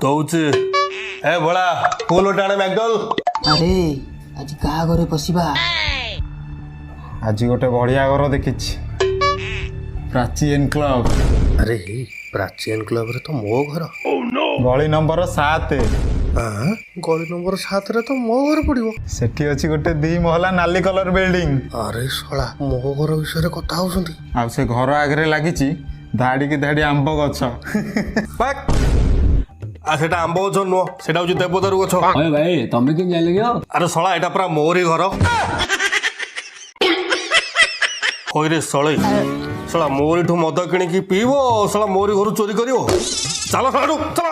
ଦଉଛି ଏ ଭୋଳା ଫୁଲ ଟାଣେ ମ୍ୟାକଡଲ। ଆରେ ଆଜି କାହା ଘରେ ପଶିବା? ଆଜି ଗୋଟେ ବଢିଆ ଘର ଦେଖିଛି, ପ୍ରାଚୀନ କ୍ଲବ। ଆରେ ହେ ପ୍ରାଚୀନ କ୍ଲବରେ ତ ମୋ ଘର। ଗଳି ନମ୍ବର 7। ଗଳି ନମ୍ବର 7ରେ ତ ମୋ ଘର ପଡିବ। ସେଠି ଅଛି ଗୋଟେ 2 ମହଲା ନାଲି କଲର ବିଲ୍ଡିଂ। ଆରେ ଶଳା ମୋ ଘର ବିଷୟରେ କଥା ହଉଛନ୍ତି। ଆଉ ସେ ଘର ଆଗରେ ଲାଗିଛି ଧାଡିକି ଧାଡି ଆମ୍ବ ଗଛ। ସେଟା ଆମ୍ବ ଗଛ ନୁହଁ, ସେଟା ହଉଛି ଦେବଦାରୁ ଗଛ। ଭାଇ ତମେ କେମିତି ଜାଣିଲ କି? ଆରେ ଶଳା ଏଟା ପୁରା ମୋରି ଘର। କଇରେ ଶଳେଇ, ଶଳା ମୋରିଠୁ ମଦ କିଣିକି ପିଇବ, ଶଳା ମୋରି ଘରୁ ଚୋରି କରିବ। ଚାଲ ଶଳାଠୁ ଚାଲ।